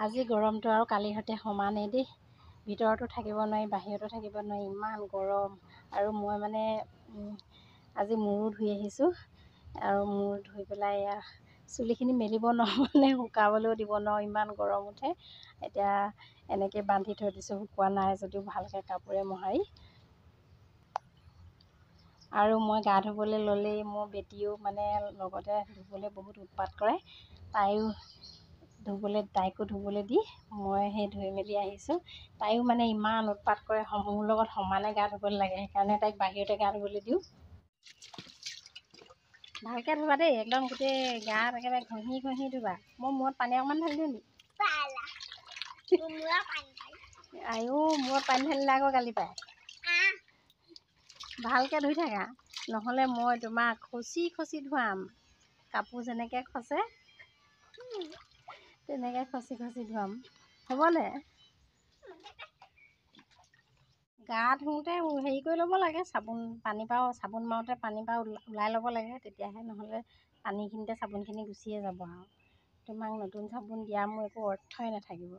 আজি গৰমটো আৰু কালিৰ সৈতে সমানেই দেই। ভিতৰতো থাকিব নোৱাৰি, বাহিৰতো থাকিব নোৱাৰি, ইমান গৰম। আৰু মই মানে আজি মূৰো ধুই আহিছোঁ, আৰু মূৰ ধুই পেলাই এয়া চুলিখিনি মেলিব নোৱাৰোঁ, মানে শুকাবলৈও দিব নোৱাৰোঁ, ইমান গৰম উঠে। এতিয়া এনেকৈ বান্ধি থৈ দিছোঁ, শুকোৱা নাই যদিও ভালকৈ কাপোৰে মোহাৰি। আৰু মই গা ধুবলৈ ল'লেই মোৰ বেটীও মানে লগতে ধুবলৈ বহুত উৎপাত কৰে। তাইকো ধুবলৈ দি মই সেই ধুই মেলি আহিছোঁ। তাইও মানে ইমান উৎপাত কৰে, মোৰ লগত সমানে গা ধুবলৈ লাগে, সেইকাৰণে তাইক বাহিৰতে গা ধুবলৈ দিওঁ। ভালকৈ ধুবা দেই, একদম গোটেই গাত একেবাৰে ঘঁহি ঘঁহি ধুবা। মই মূৰত পানী অকণমান ঢালি দিওঁ নি? আইও, মূৰত পানী ঢালিলে আকৌ গালি পায়। ভালকৈ ধুই থাকা, নহ'লে মই তোমাক খচি খচি ধুৱাম। কাপোৰ যেনেকৈ খচে তেনেকৈ খচি খচি ধুৱাম, হ'বনে? গা ধুওঁতে হেৰি কৰি ল'ব লাগে, চাবোন মাৰোঁতে পানী পৰা ওলাই ল'ব লাগে, তেতিয়াহে, নহ'লে পানীখিনিতে চাবোনখিনি গুচিয়ে যাব আৰু তোমাক নতুন চাবোন দিয়া মোৰ একো অৰ্থই নাথাকিব।